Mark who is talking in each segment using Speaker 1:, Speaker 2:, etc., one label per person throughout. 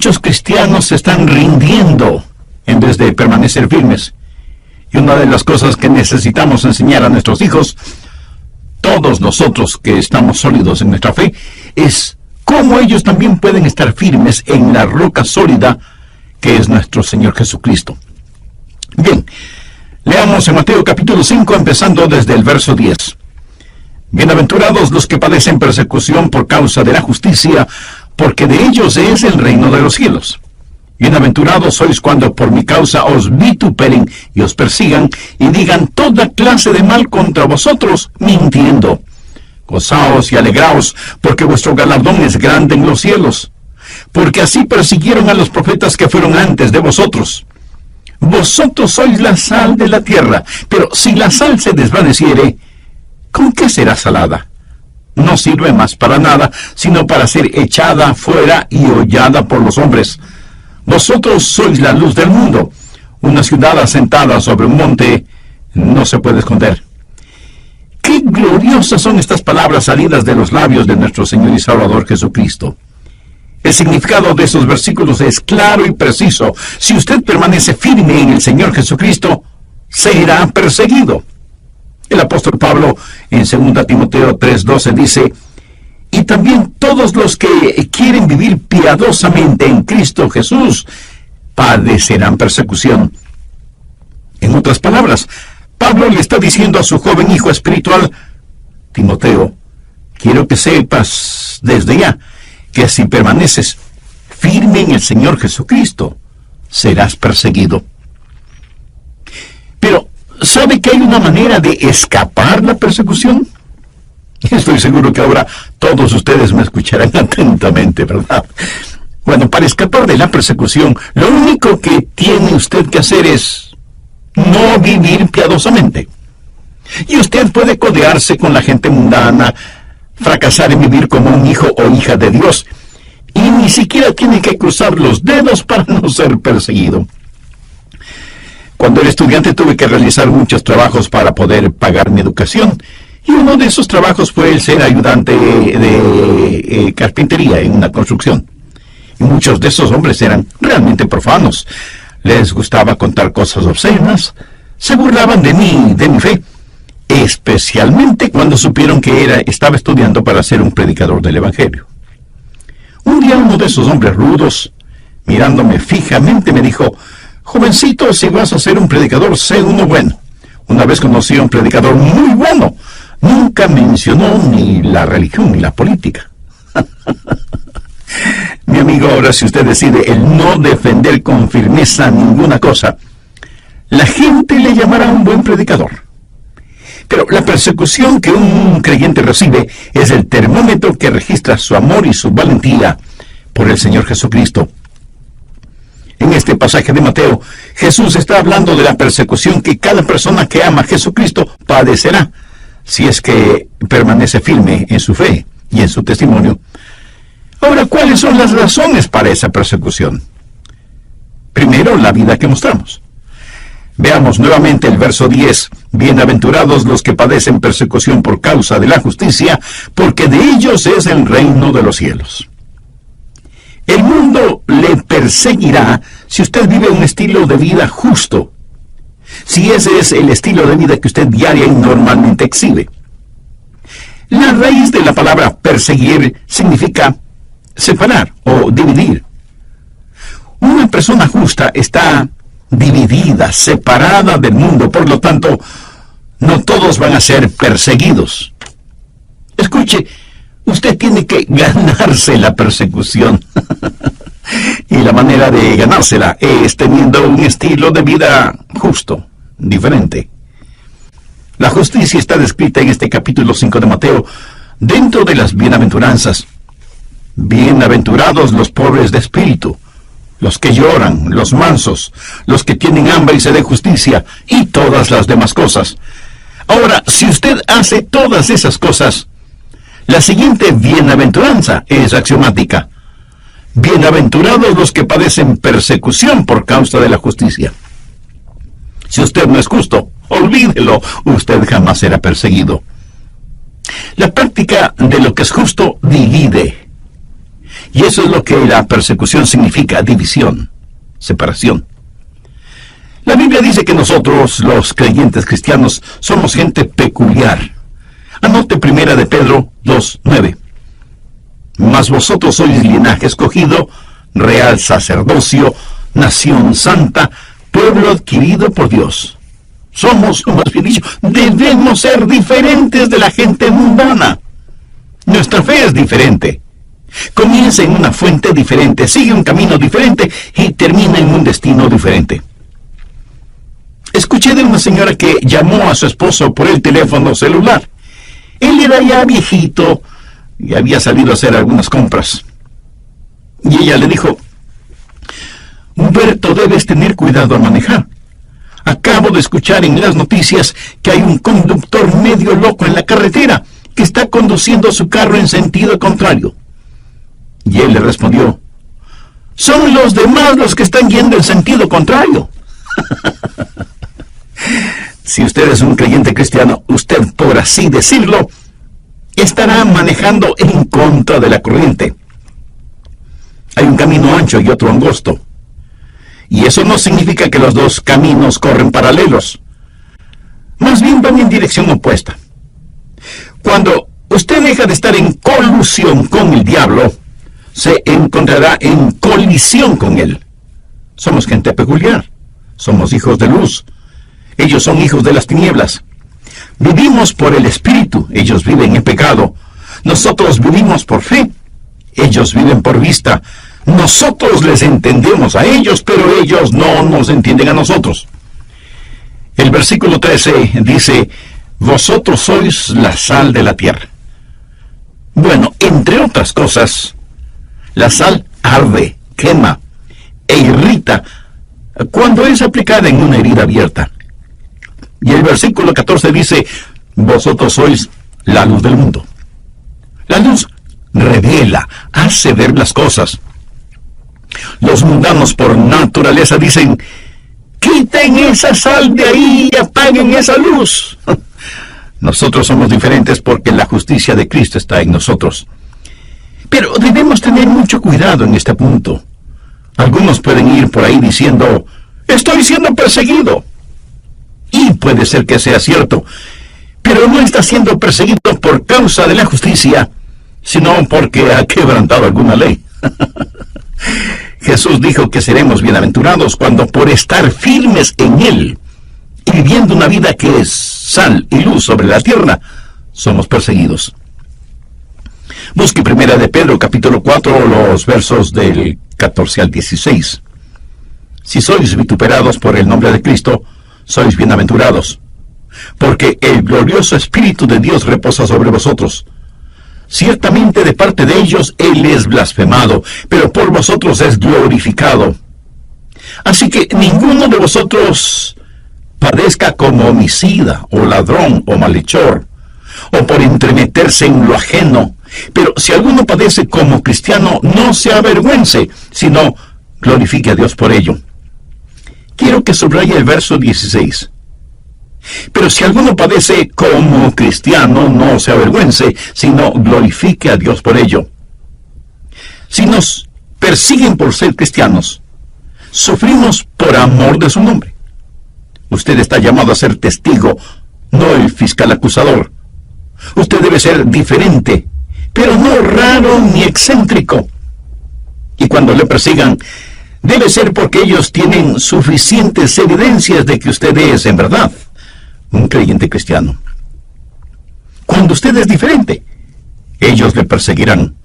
Speaker 1: muchos cristianos se están rindiendo en vez de permanecer firmes. Y una de las cosas que necesitamos enseñar a nuestros hijos, todos nosotros que estamos sólidos en nuestra fe, es cómo ellos también pueden estar firmes en la roca sólida que es nuestro Señor Jesucristo. Bien, leamos en Mateo capítulo 5, empezando desde el verso 10. Bienaventurados los que padecen persecución por causa de la justicia, porque de ellos es el reino de los cielos. Bienaventurados sois cuando por mi causa os vituperen y os persigan, y digan toda clase de mal contra vosotros, mintiendo. Gozaos y alegraos, porque vuestro galardón es grande en los cielos. Porque así persiguieron a los profetas que fueron antes de vosotros. Vosotros sois la sal de la tierra, pero si la sal se desvaneciere, ¿con qué será salada? No sirve más para nada, sino para ser echada fuera y hollada por los hombres. Vosotros sois la luz del mundo. Una ciudad asentada sobre un monte no se puede esconder. ¡Qué gloriosas son estas palabras salidas de los labios de nuestro Señor y Salvador Jesucristo! El significado de esos versículos es claro y preciso. Si usted permanece firme en el Señor Jesucristo, será perseguido. El apóstol Pablo en 2 Timoteo 3:12 dice: y también todos los que quieren vivir piadosamente en Cristo Jesús padecerán persecución. En otras palabras, Pablo le está diciendo a su joven hijo espiritual: Timoteo, quiero que sepas desde ya que si permaneces firme en el Señor Jesucristo, serás perseguido. Pero, ¿sabe que hay una manera de escapar la persecución? Estoy seguro que ahora todos ustedes me escucharán atentamente, ¿verdad? Bueno, para escapar de la persecución, lo único que tiene usted que hacer es no vivir piadosamente. Y usted puede codearse con la gente mundana, fracasar en vivir como un hijo o hija de Dios, y ni siquiera tiene que cruzar los dedos para no ser perseguido. Cuando era estudiante tuve que realizar muchos trabajos para poder pagar mi educación, y uno de esos trabajos fue el ser ayudante de carpintería en una construcción. Y muchos de esos hombres eran realmente profanos. Les gustaba contar cosas obscenas, se burlaban de mí, de mi fe, especialmente cuando supieron que estaba estudiando para ser un predicador del Evangelio. Un día uno de esos hombres rudos, mirándome fijamente, me dijo: jovencito, si vas a ser un predicador, sé uno bueno. Una vez conocí a un predicador muy bueno. Nunca mencionó ni la religión ni la política. Mi amigo, ahora si usted decide el no defender con firmeza ninguna cosa, la gente le llamará un buen predicador. Pero la persecución que un creyente recibe es el termómetro que registra su amor y su valentía por el Señor Jesucristo. En este pasaje de Mateo, Jesús está hablando de la persecución que cada persona que ama a Jesucristo padecerá, si es que permanece firme en su fe y en su testimonio. Ahora, ¿cuáles son las razones para esa persecución? Primero, la vida que mostramos. Veamos nuevamente el verso 10. Bienaventurados los que padecen persecución por causa de la justicia, porque de ellos es el reino de los cielos. El mundo le perseguirá si usted vive un estilo de vida justo, si ese es el estilo de vida que usted diaria y normalmente exhibe. La raíz de la palabra perseguir significa separar o dividir. Una persona justa está dividida, separada del mundo, por lo tanto, no todos van a ser perseguidos. Escuche, usted tiene que ganarse la persecución. Y la manera de ganársela es teniendo un estilo de vida justo, diferente. La justicia está descrita en este capítulo 5 de Mateo dentro de las bienaventuranzas. Bienaventurados los pobres de espíritu, los que lloran, los mansos, los que tienen hambre y sed de justicia, y todas las demás cosas. Ahora, si usted hace todas esas cosas, la siguiente bienaventuranza es axiomática. Bienaventurados los que padecen persecución por causa de la justicia. Si usted no es justo, olvídelo, usted jamás será perseguido. La práctica de lo que es justo divide. Y eso es lo que la persecución significa: división, separación. La Biblia dice que nosotros, los creyentes cristianos, somos gente peculiar. Anote 1 de Pedro 2:9. Mas vosotros sois linaje escogido, real sacerdocio, nación santa, pueblo adquirido por Dios. Somos, más bien dicho, debemos ser diferentes de la gente mundana. Nuestra fe es diferente. Comienza en una fuente diferente, sigue un camino diferente y termina en un destino diferente. Escuché de una señora que llamó a su esposo por el teléfono celular. Él era ya viejito y había salido a hacer algunas compras. Y ella le dijo: Humberto, debes tener cuidado al manejar. Acabo de escuchar en las noticias que hay un conductor medio loco en la carretera que está conduciendo su carro en sentido contrario. Y él le respondió: son los demás los que están yendo en sentido contrario. Si usted es un creyente cristiano, usted, por así decirlo, estará manejando en contra de la corriente. Hay un camino ancho y otro angosto. Y eso no significa que los dos caminos corren paralelos. Más bien van en dirección opuesta. Cuando usted deja de estar en colusión con el diablo, se encontrará en colisión con él. Somos gente peculiar. Somos hijos de luz. Ellos son hijos de las tinieblas. Vivimos por el Espíritu. Ellos viven en pecado. Nosotros vivimos por fe. Ellos viven por vista. Nosotros les entendemos a ellos, pero ellos no nos entienden a nosotros. El versículo 13 dice: vosotros sois la sal de la tierra. Bueno, entre otras cosas, la sal arde, quema e irrita cuando es aplicada en una herida abierta. Y el versículo 14 dice: vosotros sois la luz del mundo. La luz revela, hace ver las cosas. Los mundanos por naturaleza dicen: quiten esa sal de ahí y apaguen esa luz. Nosotros somos diferentes porque la justicia de Cristo está en nosotros. Pero debemos tener mucho cuidado en este punto. Algunos pueden ir por ahí diciendo: estoy siendo perseguido. Y puede ser que sea cierto, pero no está siendo perseguido por causa de la justicia, sino porque ha quebrantado alguna ley. Jesús dijo que seremos bienaventurados cuando, por estar firmes en Él y viviendo una vida que es sal y luz sobre la tierra, somos perseguidos. Busque 1 de Pedro capítulo 4, los versos del 14 al 16. Si sois vituperados por el nombre de Cristo, sois bienaventurados, porque el glorioso Espíritu de Dios reposa sobre vosotros. Ciertamente de parte de ellos Él es blasfemado, pero por vosotros es glorificado. Así que ninguno de vosotros padezca como homicida, o ladrón, o malhechor, o por entremeterse en lo ajeno. Pero si alguno padece como cristiano, no se avergüence, sino glorifique a Dios por ello. Quiero que subraye el verso 16. Pero si alguno padece como cristiano, no se avergüence, sino glorifique a Dios por ello. Si nos persiguen por ser cristianos, sufrimos por amor de su nombre. Usted está llamado a ser testigo, no el fiscal acusador. Usted debe ser diferente, pero no raro ni excéntrico. Y cuando le persigan, debe ser porque ellos tienen suficientes evidencias de que usted es, en verdad, un creyente cristiano. Cuando usted es diferente, ellos le perseguirán.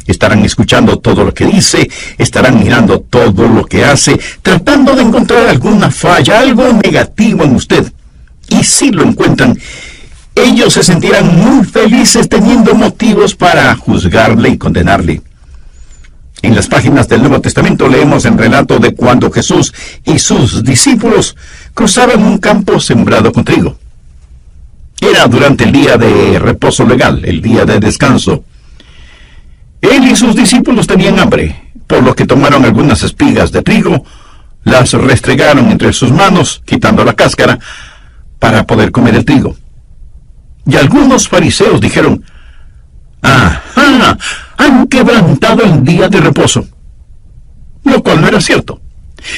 Speaker 1: Estarán escuchando todo lo que dice, estarán mirando todo lo que hace, tratando de encontrar alguna falla, algo negativo en usted. Y si lo encuentran, ellos se sentirán muy felices teniendo motivos para juzgarle y condenarle. En las páginas del Nuevo Testamento leemos el relato de cuando Jesús y sus discípulos cruzaban un campo sembrado con trigo. Era durante el día de reposo legal, el día de descanso. Él y sus discípulos tenían hambre, por lo que tomaron algunas espigas de trigo, las restregaron entre sus manos, quitando la cáscara, para poder comer el trigo. Y algunos fariseos dijeron: ¡ajá! han quebrantado el día de reposo, lo cual no era cierto.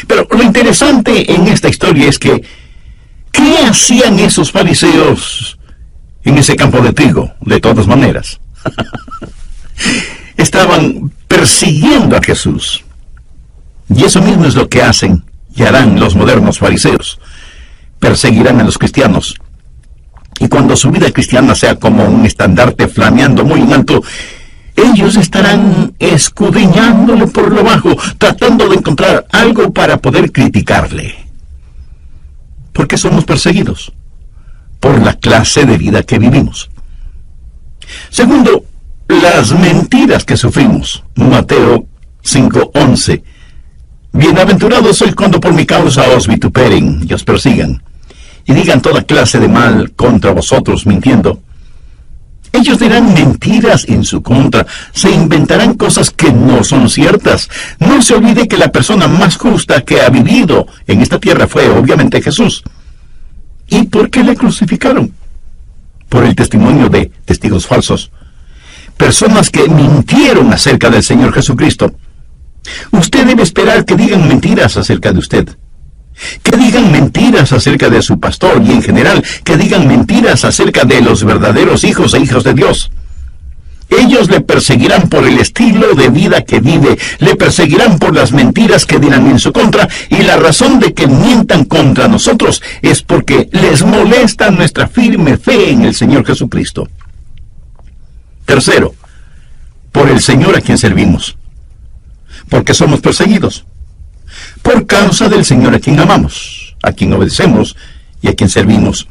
Speaker 1: Pero lo interesante en esta historia es que, ¿qué hacían esos fariseos en ese campo de trigo? De todas maneras, estaban persiguiendo a Jesús. Y eso mismo es lo que hacen y harán los modernos fariseos. Perseguirán a los cristianos. Y cuando su vida cristiana sea como un estandarte flameando muy en alto, ellos estarán escudriñándole por lo bajo, tratando de encontrar algo para poder criticarle. ¿Por qué somos perseguidos? Por la clase de vida que vivimos. Segundo, las mentiras que sufrimos. Mateo 5:11. Bienaventurados sois cuando por mi causa os vituperen y os persigan, y digan toda clase de mal contra vosotros mintiendo. Ellos dirán mentiras en su contra, se inventarán cosas que no son ciertas. No se olvide que la persona más justa que ha vivido en esta tierra fue obviamente Jesús. ¿Y por qué le crucificaron? Por el testimonio de testigos falsos. Personas que mintieron acerca del Señor Jesucristo. Usted debe esperar que digan mentiras acerca de usted. Que digan mentiras acerca de su pastor y en general, que digan mentiras acerca de los verdaderos hijos e hijas de Dios. Ellos le perseguirán por el estilo de vida que vive, le perseguirán por las mentiras que dirán en su contra, y la razón de que mientan contra nosotros es porque les molesta nuestra firme fe en el Señor Jesucristo. Tercero, por el Señor a quien servimos. Porque somos perseguidos. Por causa del Señor a quien amamos, a quien obedecemos y a quien servimos.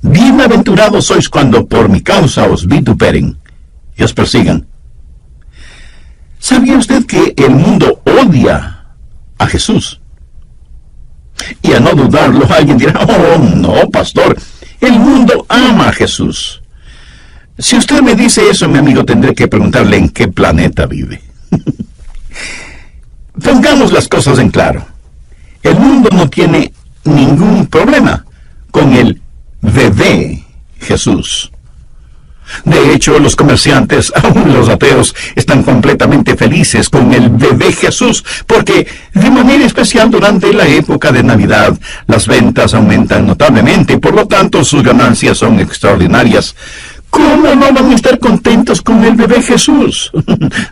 Speaker 1: Bienaventurados sois cuando por mi causa os vituperen y os persigan. ¿Sabía usted que el mundo odia a Jesús? Y a no dudarlo, alguien dirá, oh, no, pastor, el mundo ama a Jesús. Si usted me dice eso, mi amigo, tendré que preguntarle en qué planeta vive. Pongamos las cosas en claro. El mundo no tiene ningún problema con el bebé Jesús. De hecho, los comerciantes, aún los ateos, están completamente felices con el bebé Jesús, porque de manera especial durante la época de Navidad, las ventas aumentan notablemente, por lo tanto sus ganancias son extraordinarias. ¿Cómo no van a estar contentos con el bebé Jesús?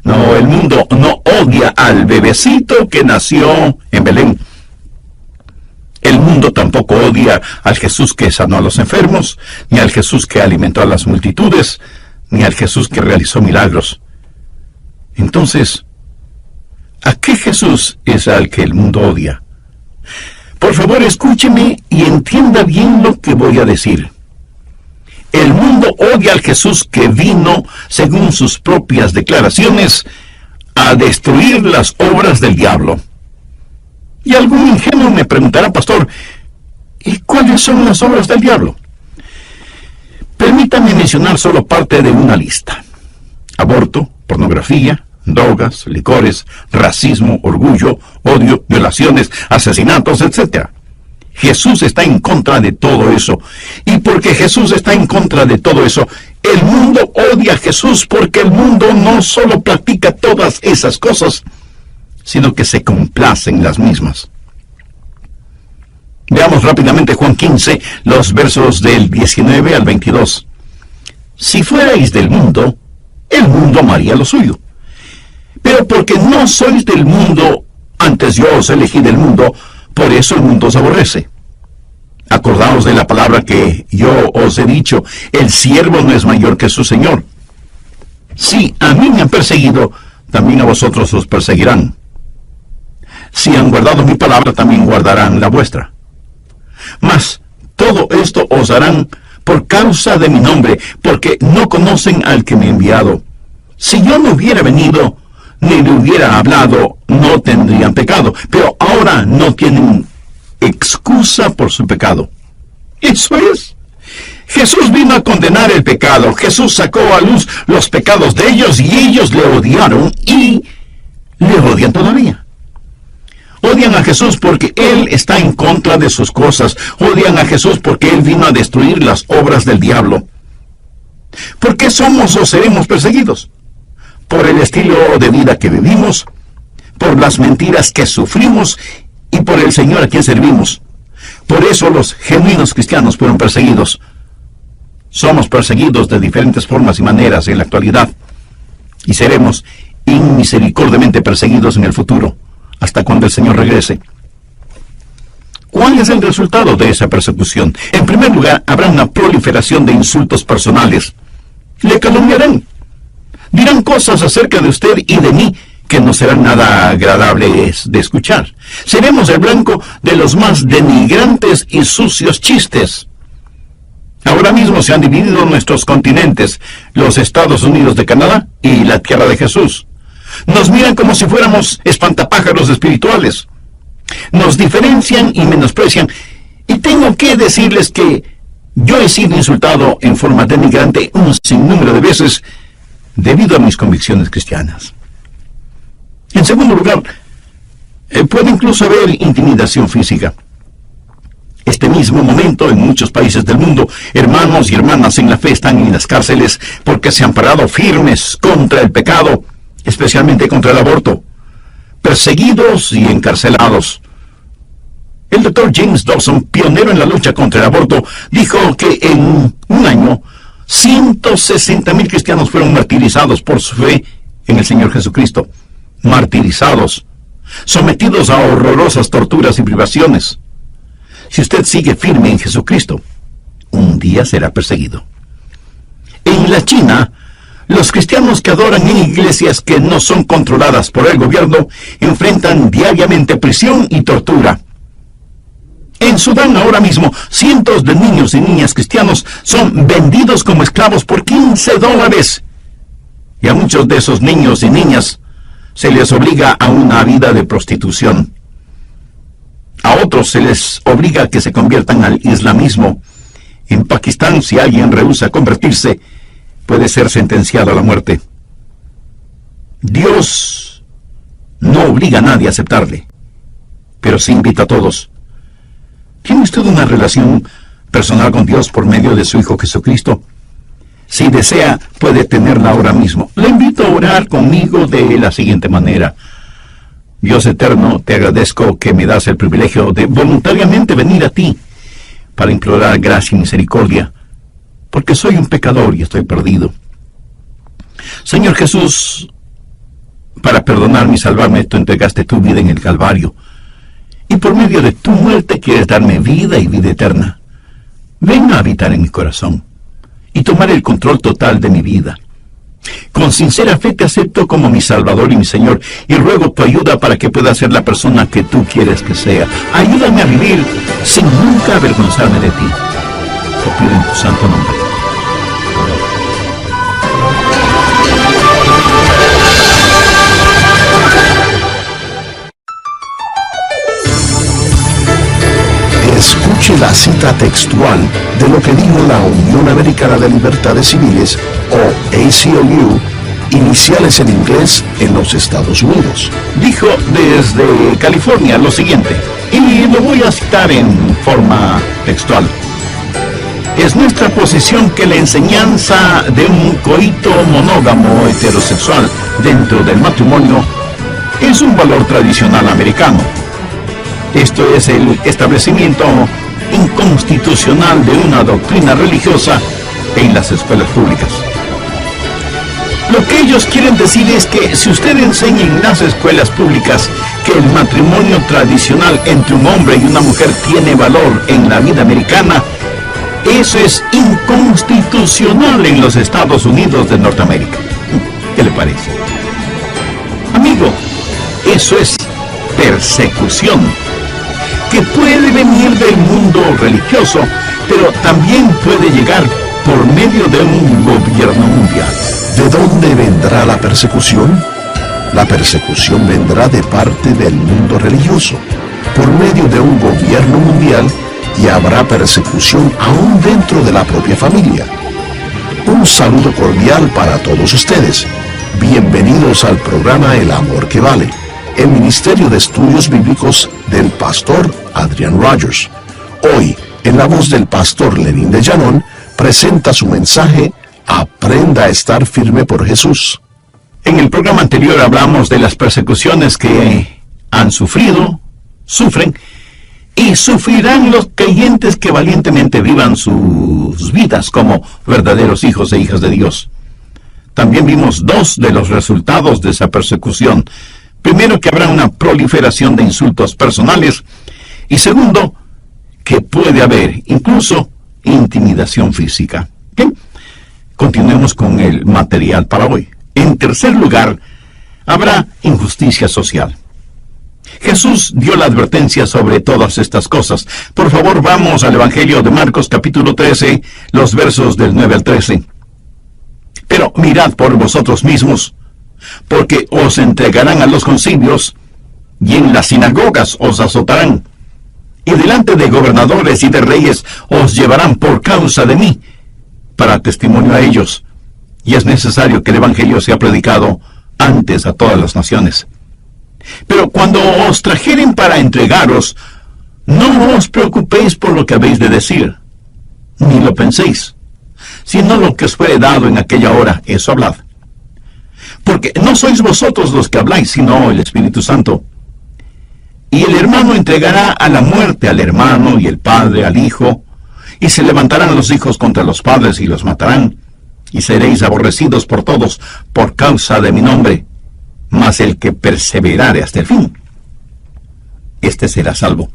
Speaker 1: No, el mundo no odia al bebecito que nació en Belén. El mundo tampoco odia al Jesús que sanó a los enfermos, ni al Jesús que alimentó a las multitudes, ni al Jesús que realizó milagros. Entonces, ¿a qué Jesús es al que el mundo odia? Por favor, escúcheme y entienda bien lo que voy a decir. El mundo odia al Jesús que vino, según sus propias declaraciones, a destruir las obras del diablo. Y algún ingenuo me preguntará, pastor, ¿y cuáles son las obras del diablo? Permítame mencionar solo parte de una lista. Aborto, pornografía, drogas, licores, racismo, orgullo, odio, violaciones, asesinatos, etc. Jesús está en contra de todo eso. Y porque Jesús está en contra de todo eso, el mundo odia a Jesús, porque el mundo no solo practica todas esas cosas, sino que se complace en las mismas. Veamos rápidamente Juan 15, los versos del 19 al 22. Si fuerais del mundo, el mundo amaría lo suyo. Pero porque no sois del mundo, antes yo os elegí del mundo, por eso el mundo os aborrece. Acordaos de la palabra que yo os he dicho, el siervo no es mayor que su señor. Si a mí me han perseguido, también a vosotros os perseguirán. Si han guardado mi palabra, también guardarán la vuestra. Mas todo esto os harán por causa de mi nombre, porque no conocen al que me ha enviado. Si yo no hubiera venido, ni le hubiera hablado, no tendrían pecado, pero ahora no tienen excusa por su pecado. Eso es. Jesús vino a condenar el pecado. Jesús sacó a luz los pecados de ellos y ellos le odiaron y le odian todavía. Odian a Jesús porque Él está en contra de sus cosas. Odian a Jesús porque Él vino a destruir las obras del diablo. ¿Por qué somos o seremos perseguidos? por el estilo de vida que vivimos, por las mentiras que sufrimos y por el Señor a quien servimos. Por eso los genuinos cristianos fueron perseguidos. Somos perseguidos de diferentes formas y maneras en la actualidad, y seremos inmisericordiamente perseguidos en el futuro, hasta cuando el Señor regrese. ¿Cuál es el resultado de esa persecución? En primer lugar, habrá una proliferación de insultos personales. Le calumniarán. Dirán cosas acerca de usted y de mí que no serán nada agradables de escuchar. Seremos el blanco de los más denigrantes y sucios chistes. Ahora mismo se han dividido nuestros continentes, los Estados Unidos de Canadá y la Tierra de Jesús. Nos miran como si fuéramos espantapájaros espirituales. Nos diferencian y menosprecian. Y tengo que decirles que yo he sido insultado en forma denigrante un sinnúmero de veces debido a mis convicciones cristianas. En segundo lugar, puede incluso haber intimidación física. Este mismo momento, en muchos países del mundo, hermanos y hermanas en la fe están en las cárceles porque se han parado firmes contra el pecado, especialmente contra el aborto, perseguidos y encarcelados. El doctor James Dobson, pionero en la lucha contra el aborto, dijo que en un año 160,000 cristianos fueron martirizados por su fe en el Señor Jesucristo. Martirizados, sometidos a horrorosas torturas y privaciones. Si usted sigue firme en Jesucristo, un día será perseguido. En la China, los cristianos que adoran en iglesias que no son controladas por el gobierno enfrentan diariamente prisión y tortura. En Sudán ahora mismo, cientos de niños y niñas cristianos son vendidos como esclavos por $15. Y a muchos de esos niños y niñas se les obliga a una vida de prostitución. A otros se les obliga a que se conviertan al islamismo. En Pakistán, si alguien rehúsa convertirse, puede ser sentenciado a la muerte. Dios no obliga a nadie a aceptarle, pero sí invita a todos. ¿Tiene usted una relación personal con Dios por medio de su Hijo Jesucristo? Si desea, puede tenerla ahora mismo. Le invito a orar conmigo de la siguiente manera. Dios eterno, te agradezco que me das el privilegio de voluntariamente venir a ti para implorar gracia y misericordia, porque soy un pecador y estoy perdido. Señor Jesús, para perdonarme y salvarme, tú entregaste tu vida en el Calvario, y por medio de tu muerte quieres darme vida y vida eterna. Ven a habitar en mi corazón y tomar el control total de mi vida. Con sincera fe te acepto como mi Salvador y mi Señor, y ruego tu ayuda para que pueda ser la persona que tú quieres que sea. Ayúdame a vivir sin nunca avergonzarme de ti. Te pido en tu santo nombre.
Speaker 2: Escuche la cita textual de lo que dijo la Unión Americana de Libertades Civiles, o ACLU, iniciales en inglés en los Estados Unidos.
Speaker 1: Dijo desde California lo siguiente, y lo voy a citar en forma textual. Es nuestra posición que la enseñanza de un coito monógamo heterosexual dentro del matrimonio es un valor tradicional americano. Esto es el establecimiento inconstitucional de una doctrina religiosa en las escuelas públicas. Lo que ellos quieren decir es que si usted enseña en las escuelas públicas que el matrimonio tradicional entre un hombre y una mujer tiene valor en la vida americana, eso es inconstitucional en los Estados Unidos de Norteamérica. ¿Qué le parece? Amigo, eso es persecución, que puede venir del mundo religioso, pero también puede llegar por medio de un gobierno mundial.
Speaker 2: ¿De dónde vendrá la persecución? La persecución vendrá de parte del mundo religioso, por medio de un gobierno mundial, y habrá persecución aún dentro de la propia familia. Un saludo cordial para todos ustedes. Bienvenidos al programa El Amor que Vale, el Ministerio de Estudios Bíblicos del pastor Adrian Rogers. Hoy, en la voz del pastor Lenín de Llanón, presenta su mensaje: Aprenda a estar firme por Jesús.
Speaker 1: En el programa anterior hablamos de las persecuciones que han sufrido, sufren y sufrirán los creyentes que valientemente vivan sus vidas como verdaderos hijos e hijas de Dios. También vimos dos de los resultados de esa persecución. Primero, que habrá una proliferación de insultos personales, y segundo, que puede haber incluso intimidación física. Bien, continuemos con el material para hoy. En tercer lugar, habrá injusticia social. Jesús dio la advertencia sobre todas estas cosas. Por favor, vamos al Evangelio de Marcos, capítulo 13, los versos del 9 al 13. Pero mirad por vosotros mismos, porque os entregarán a los concilios, y en las sinagogas os azotarán, y delante de gobernadores y de reyes os llevarán por causa de mí, para testimonio a ellos. Y es necesario que el Evangelio sea predicado antes a todas las naciones. Pero cuando os trajeren para entregaros, no os preocupéis por lo que habéis de decir, ni lo penséis, sino lo que os fuere dado en aquella hora, eso hablad. Porque no sois vosotros los que habláis, sino el Espíritu Santo. Y el hermano entregará a la muerte al hermano, y el padre al hijo, y se levantarán los hijos contra los padres y los matarán, y seréis aborrecidos por todos por causa de mi nombre. Mas el que perseverare hasta el fin, este será salvo.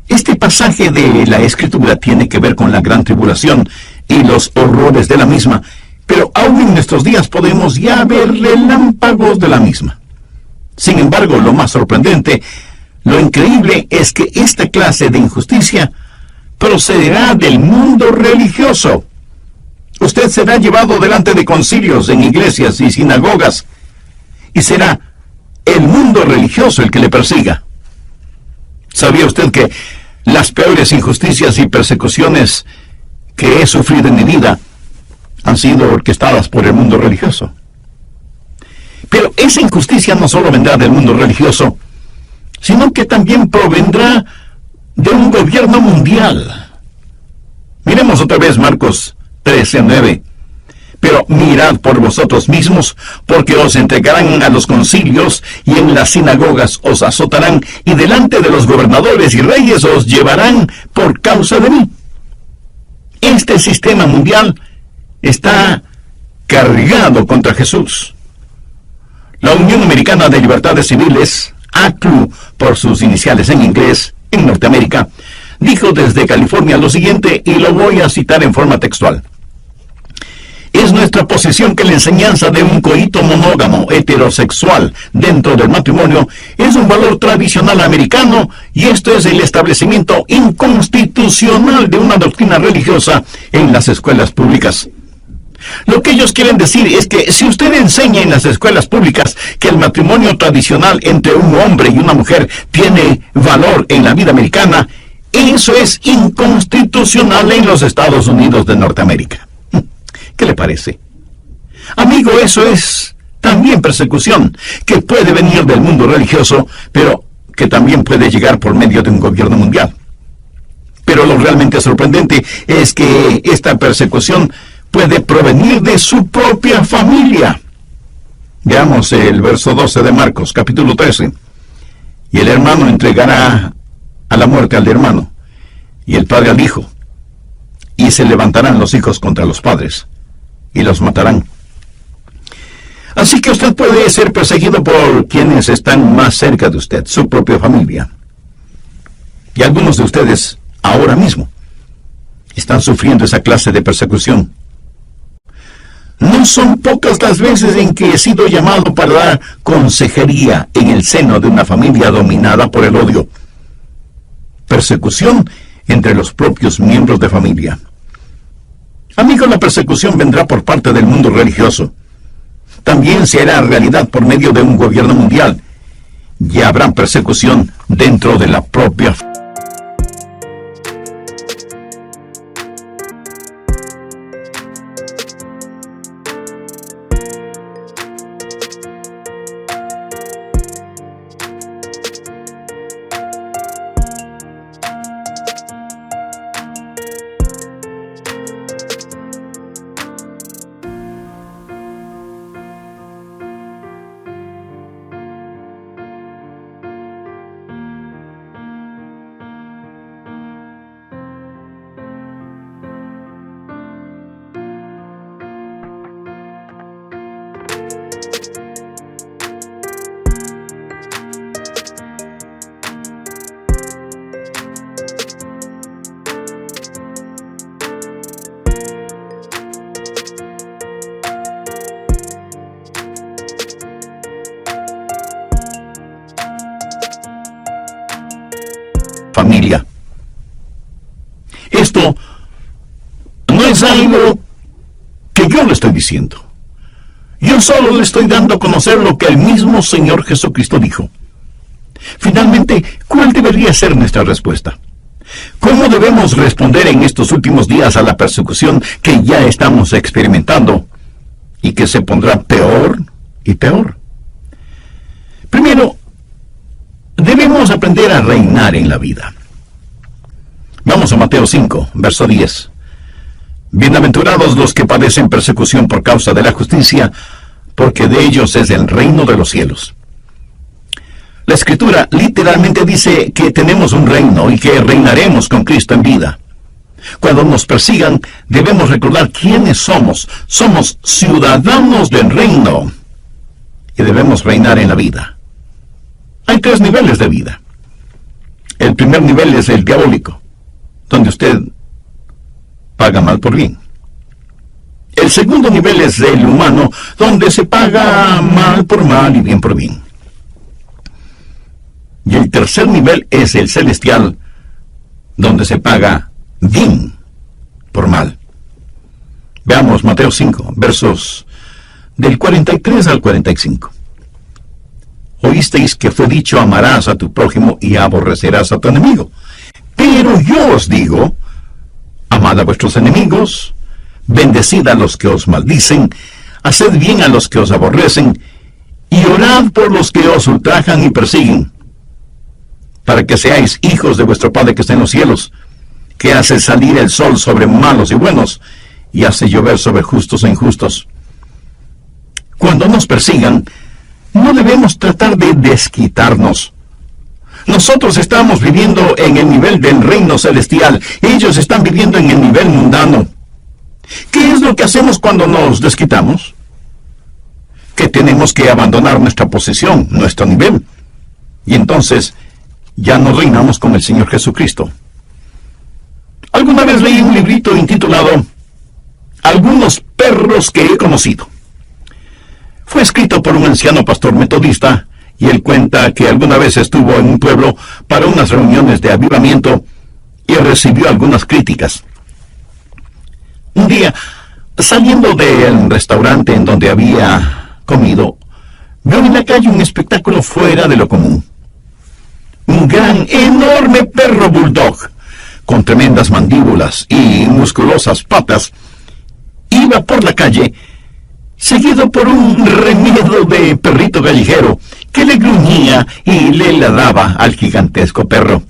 Speaker 1: Este pasaje de la Escritura tiene que ver con la gran tribulación y los horrores de la misma, pero aún en nuestros días podemos ya ver relámpagos de la misma. Sin embargo, lo más sorprendente, lo increíble, es que esta clase de injusticia procederá del mundo religioso. Usted será llevado delante de concilios en iglesias y sinagogas, y será el mundo religioso el que le persiga. ¿Sabía usted que las peores injusticias y persecuciones que he sufrido en mi vida han sido orquestadas por el mundo religioso? Pero esa injusticia no solo vendrá del mundo religioso, sino que también provendrá de un gobierno mundial. Miremos otra vez Marcos 13:9. Pero mirad por vosotros mismos, porque os entregarán a los concilios, y en las sinagogas os azotarán, y delante de los gobernadores y reyes os llevarán por causa de mí. Este sistema mundial está cargado contra Jesús. La Unión Americana de Libertades Civiles, ACLU, por sus iniciales en inglés, en Norteamérica, dijo desde California lo siguiente, y lo voy a citar en forma textual. Es nuestra posición que la enseñanza de un coito monógamo heterosexual dentro del matrimonio es un valor tradicional americano, y esto es el establecimiento inconstitucional de una doctrina religiosa en las escuelas públicas. Lo que ellos quieren decir es que si usted enseña en las escuelas públicas que el matrimonio tradicional entre un hombre y una mujer tiene valor en la vida americana, eso es inconstitucional en los Estados Unidos de Norteamérica. ¿Qué le parece? Amigo, eso es también persecución, que puede venir del mundo religioso, pero que también puede llegar por medio de un gobierno mundial. Pero lo realmente sorprendente es que esta persecución puede provenir de su propia familia. Veamos el verso 12 de Marcos, capítulo 13. Y el hermano entregará a la muerte al hermano, y el padre al hijo, y se levantarán los hijos contra los padres, y los matarán. Así que usted puede ser perseguido por quienes están más cerca de usted, su propia familia. Y algunos de ustedes, ahora mismo, están sufriendo esa clase de persecución. No son pocas las veces en que he sido llamado para dar consejería en el seno de una familia dominada por el odio. Persecución entre los propios miembros de familia. Amigo, la persecución vendrá por parte del mundo religioso. También se hará realidad por medio de un gobierno mundial. Y habrá persecución dentro de la propia familia. familia. Esto no es algo que yo le estoy diciendo. Yo solo le estoy dando a conocer lo que el mismo Señor Jesucristo dijo. Finalmente, ¿cuál debería ser nuestra respuesta? ¿Cómo debemos responder en estos últimos días a la persecución que ya estamos experimentando y que se pondrá peor y peor? Primero, debemos aprender a reinar en la vida. Vamos a Mateo 5, verso 10. Bienaventurados los que padecen persecución por causa de la justicia, porque de ellos es el reino de los cielos. La Escritura literalmente dice que tenemos un reino y que reinaremos con Cristo en vida. Cuando nos persigan, debemos recordar quiénes somos. Somos ciudadanos del reino y debemos reinar en la vida. Hay 3 niveles de vida. El primer nivel es el diabólico, donde usted paga mal por bien. El segundo nivel es el humano, donde se paga mal por mal y bien por bien. Y el tercer nivel es el celestial, donde se paga bien por mal. Veamos Mateo 5, versos del 43 al 45. Oísteis que fue dicho: amarás a tu prójimo y aborrecerás a tu enemigo. Pero yo os digo: amad a vuestros enemigos, bendecid a los que os maldicen, haced bien a los que os aborrecen, y orad por los que os ultrajan y persiguen, para que seáis hijos de vuestro Padre que está en los cielos, que hace salir el sol sobre malos y buenos, y hace llover sobre justos e injustos. Cuando nos persigan, no debemos tratar de desquitarnos. Nosotros estamos viviendo en el nivel del reino celestial. Ellos están viviendo en el nivel mundano. ¿Qué es lo que hacemos cuando nos desquitamos? Que tenemos que abandonar nuestra posición, nuestro nivel. Y entonces ya no reinamos con el Señor Jesucristo. Alguna vez leí un librito intitulado Algunos perros que he conocido. Fue escrito por un anciano pastor metodista, y él cuenta que alguna vez estuvo en un pueblo para unas reuniones de avivamiento y recibió algunas críticas. Un día, saliendo del restaurante en donde había comido, vio en la calle un espectáculo fuera de lo común. Un gran, enorme perro bulldog, con tremendas mandíbulas y musculosas patas, iba por la calle, seguido por un remedo de perrito callejero que le gruñía y le ladraba al gigantesco perro.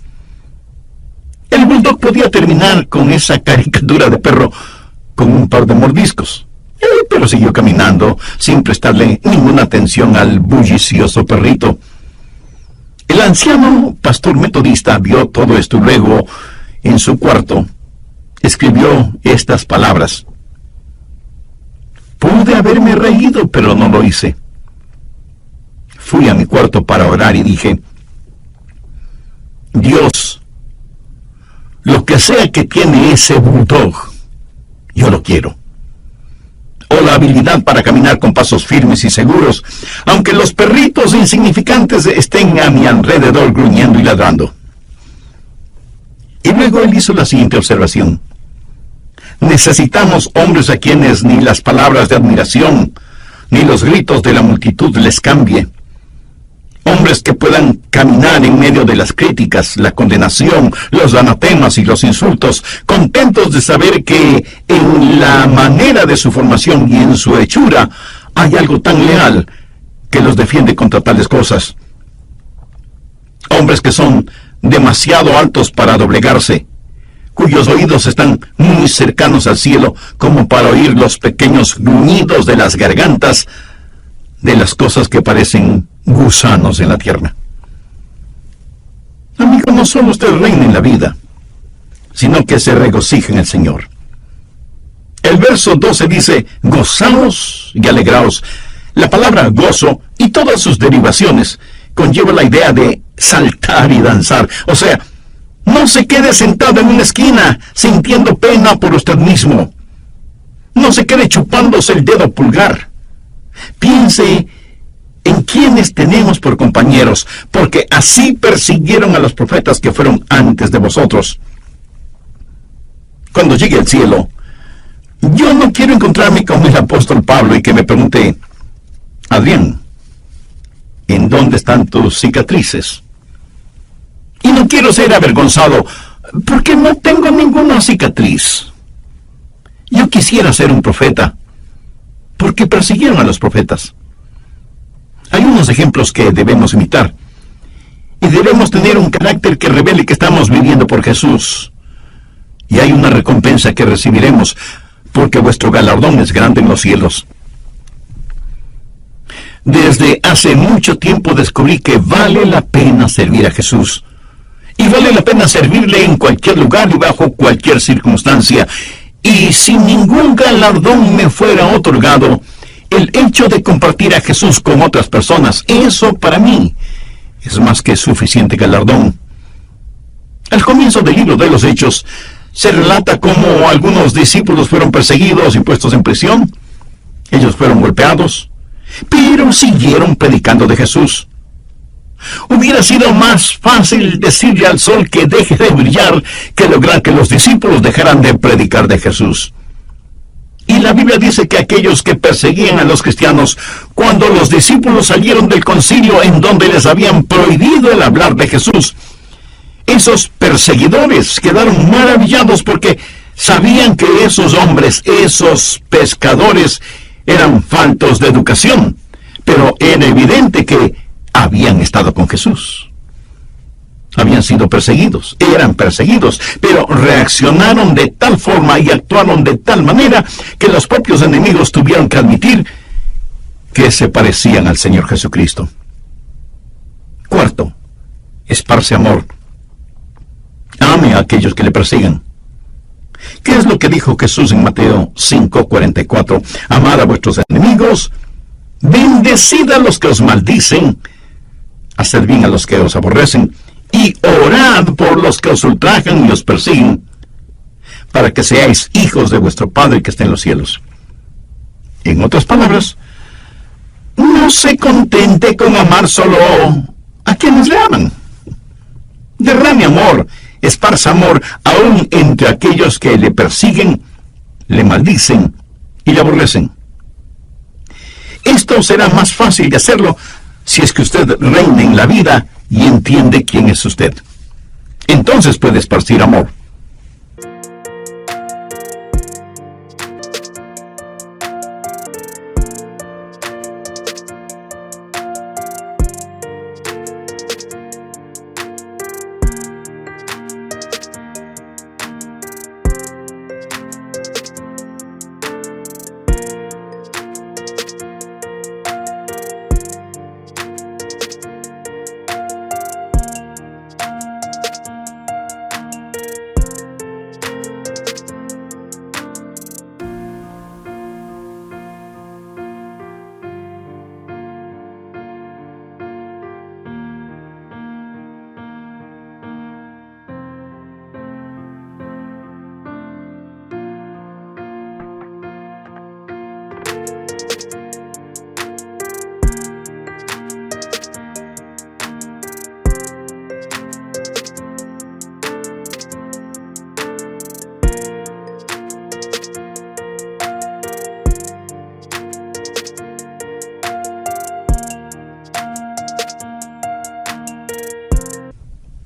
Speaker 1: El bulldog podía terminar con esa caricatura de perro con un par de mordiscos, pero siguió caminando sin prestarle ninguna atención al bullicioso perrito. El anciano pastor metodista vio todo esto y luego, en su cuarto, escribió estas palabras: pude haberme reído, pero no lo hice. Fui a mi cuarto para orar y dije: Dios, lo que sea que tiene ese bulldog, yo lo quiero. O la habilidad para caminar con pasos firmes y seguros, aunque los perritos insignificantes estén a mi alrededor gruñendo y ladrando. Y luego él hizo la siguiente observación: necesitamos hombres a quienes ni las palabras de admiración, ni los gritos de la multitud les cambie. Hombres que puedan caminar en medio de las críticas, la condenación, los anatemas y los insultos, contentos de saber que en la manera de su formación y en su hechura hay algo tan leal que los defiende contra tales cosas. Hombres que son demasiado altos para doblegarse, cuyos oídos están muy cercanos al cielo como para oír los pequeños gruñidos de las gargantas de las cosas que parecen gusanos en la tierra. Amigo, no solo usted reina en la vida, sino que se regocija en el Señor. El verso 12 dice: gozaos y alegraos. La palabra gozo y todas sus derivaciones conlleva la idea de saltar y danzar. O sea, no se quede sentado en una esquina sintiendo pena por usted mismo. No se quede chupándose el dedo pulgar. Piense en quienes tenemos por compañeros, porque así persiguieron a los profetas que fueron antes de vosotros. Cuando llegue al cielo, yo no quiero encontrarme con el apóstol Pablo y que me pregunte: Adrián, ¿en dónde están tus cicatrices? Y no quiero ser avergonzado, porque no tengo ninguna cicatriz. Yo quisiera ser un profeta, porque persiguieron a los profetas. Hay unos ejemplos que debemos imitar, y debemos tener un carácter que revele que estamos viviendo por Jesús. Y hay una recompensa que recibiremos, porque vuestro galardón es grande en los cielos. Desde hace mucho tiempo descubrí que vale la pena servir a Jesús. Y vale la pena servirle en cualquier lugar y bajo cualquier circunstancia. Y si ningún galardón me fuera otorgado, el hecho de compartir a Jesús con otras personas, eso para mí es más que suficiente galardón. Al comienzo del libro de los Hechos, se relata cómo algunos discípulos fueron perseguidos y puestos en prisión. Ellos fueron golpeados, pero siguieron predicando de Jesús. Hubiera sido más fácil decirle al sol que deje de brillar que lograr que los discípulos dejaran de predicar de Jesús. Y la Biblia dice que aquellos que perseguían a los cristianos, cuando los discípulos salieron del concilio en donde les habían prohibido el hablar de Jesús, esos perseguidores quedaron maravillados porque sabían que esos hombres, esos pescadores, eran faltos de educación, pero era evidente que habían estado con Jesús. Habían sido perseguidos, eran perseguidos, pero reaccionaron de tal forma y actuaron de tal manera que los propios enemigos tuvieron que admitir que se parecían al Señor Jesucristo. Cuarto, esparce amor. Ame a aquellos que le persigan. ¿Qué es lo que dijo Jesús en Mateo 5:44? Amad a vuestros enemigos, bendecid a los que os maldicen, haced bien a los que os aborrecen, y orad por los que os ultrajan y os persiguen, para que seáis hijos de vuestro Padre que está en los cielos. En otras palabras, no se contente con amar solo a quienes le aman. Derrame amor, esparza amor aún entre aquellos que le persiguen, le maldicen y le aborrecen. Esto será más fácil de hacerlo si es que usted reina en la vida y entiende quién es usted. Entonces puede esparcir amor.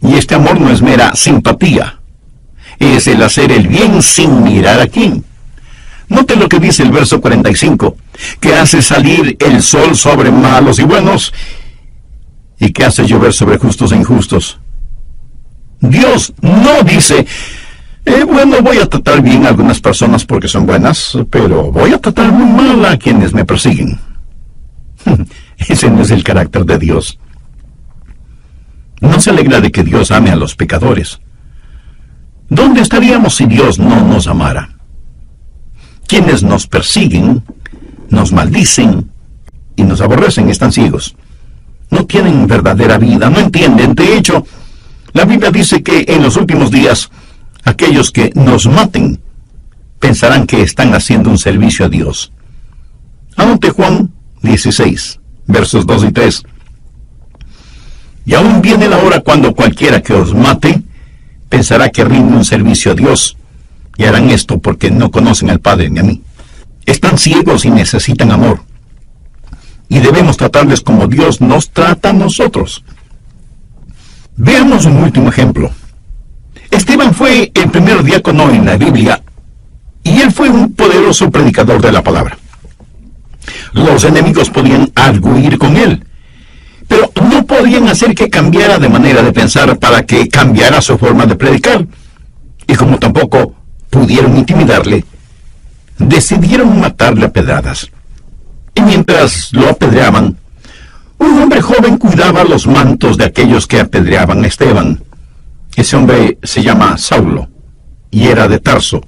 Speaker 1: Y este amor no es mera simpatía, es el hacer el bien sin mirar a quién. Note lo que dice el verso 45, que hace salir el sol sobre malos y buenos, y que hace llover sobre justos e injustos. Dios no dice, bueno, voy a tratar bien a algunas personas porque son buenas, pero voy a tratar muy mal a quienes me persiguen. Ese no es el carácter de Dios. No se alegra de que Dios ame a los pecadores. ¿Dónde estaríamos si Dios no nos amara? Quienes nos persiguen, nos maldicen y nos aborrecen están ciegos. No tienen verdadera vida, no entienden. De hecho, la Biblia dice que en los últimos días, aquellos que nos maten pensarán que están haciendo un servicio a Dios. Anote Juan 16, versos 2 y 3. Y aún viene la hora cuando cualquiera que os mate pensará que rinde un servicio a Dios, y harán esto porque no conocen al Padre ni a mí. Están ciegos y necesitan amor, y debemos tratarles como Dios nos trata a nosotros. Veamos un último ejemplo. Esteban fue el primer diácono en la Biblia, y él fue un poderoso predicador de la palabra. Los enemigos podían arguir con él, pero no podían hacer que cambiara de manera de pensar para que cambiara su forma de predicar. Y como tampoco pudieron intimidarle, decidieron matarle a pedradas. Y mientras lo apedreaban, un hombre joven cuidaba los mantos de aquellos que apedreaban a Esteban. Ese hombre se llama Saulo, y era de Tarso,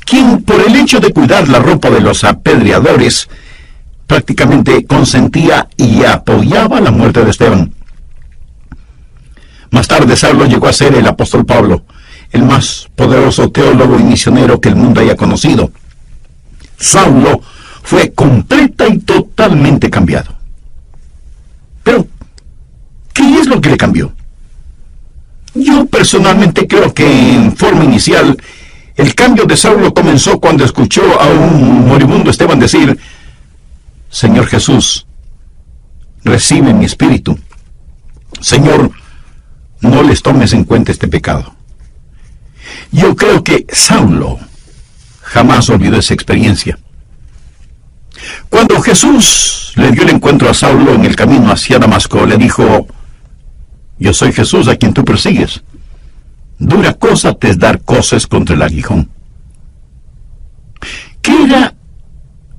Speaker 1: quien por el hecho de cuidar la ropa de los apedreadores, prácticamente consentía y apoyaba la muerte de Esteban. Más tarde Saulo llegó a ser el apóstol Pablo, el más poderoso teólogo y misionero que el mundo haya conocido. Saulo fue completa y totalmente cambiado. Pero, ¿qué es lo que le cambió? Yo personalmente creo que en forma inicial, el cambio de Saulo comenzó cuando escuchó a un moribundo Esteban decir: Señor Jesús, recibe mi espíritu. Señor, no les tomes en cuenta este pecado. Yo creo que Saulo jamás olvidó esa experiencia. Cuando Jesús le dio el encuentro a Saulo en el camino hacia Damasco, le dijo: yo soy Jesús a quien tú persigues. Dura cosa te es dar coces contra el aguijón. ¿Qué era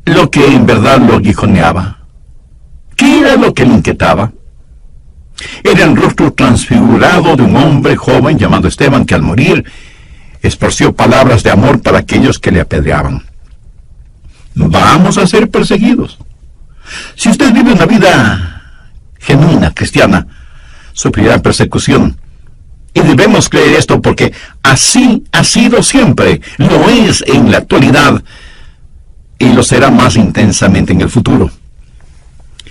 Speaker 1: lo que en verdad lo aguijoneaba? ¿Qué era lo que le inquietaba? Era el rostro transfigurado de un hombre joven llamado Esteban, que al morir esparció palabras de amor para aquellos que le apedreaban. Vamos a ser perseguidos. Si usted vive una vida genuina, cristiana, sufrirá persecución. Y debemos creer esto porque así ha sido siempre, lo es en la actualidad y lo será más intensamente en el futuro.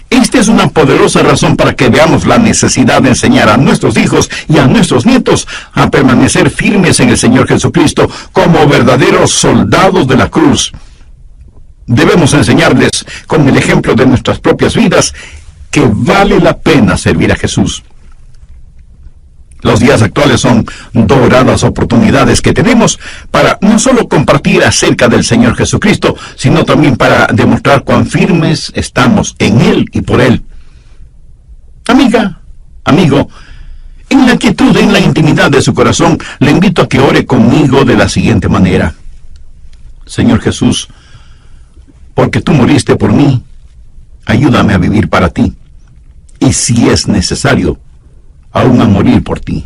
Speaker 1: Esta es una poderosa razón para que veamos la necesidad de enseñar a nuestros hijos y a nuestros nietos a permanecer firmes en el Señor Jesucristo como verdaderos soldados de la cruz. Debemos enseñarles con el ejemplo de nuestras propias vidas que vale la pena servir a Jesús. Los días actuales son doradas oportunidades que tenemos para no solo compartir acerca del Señor Jesucristo, sino también para demostrar cuán firmes estamos en Él y por Él. Amiga, amigo, en la quietud, en la intimidad de su corazón, le invito a que ore conmigo de la siguiente manera: Señor Jesús, porque tú moriste por mí, ayúdame a vivir para ti, y si es necesario, aún a morir por ti.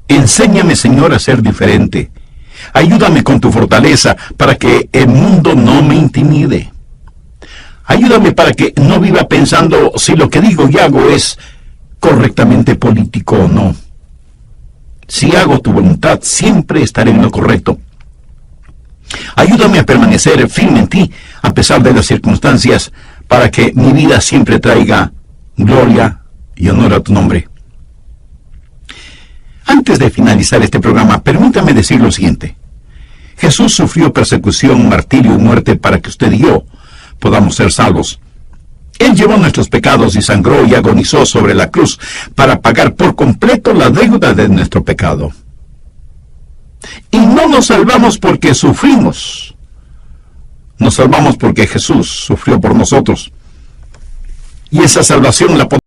Speaker 1: Enséñame, Señor, a ser diferente. Ayúdame con tu fortaleza para que el mundo no me intimide. Ayúdame para que no viva pensando si lo que digo y hago es correctamente político o no. Si hago tu voluntad, siempre estaré en lo correcto. Ayúdame a permanecer firme en ti, a pesar de las circunstancias, para que mi vida siempre traiga gloria y honor a tu nombre. Antes de finalizar este programa, permítame decir lo siguiente. Jesús sufrió persecución, martirio y muerte para que usted y yo podamos ser salvos. Él llevó nuestros pecados y sangró y agonizó sobre la cruz para pagar por completo la deuda de nuestro pecado. Y no nos salvamos porque sufrimos. Nos salvamos porque Jesús sufrió por nosotros. Y esa salvación la podemos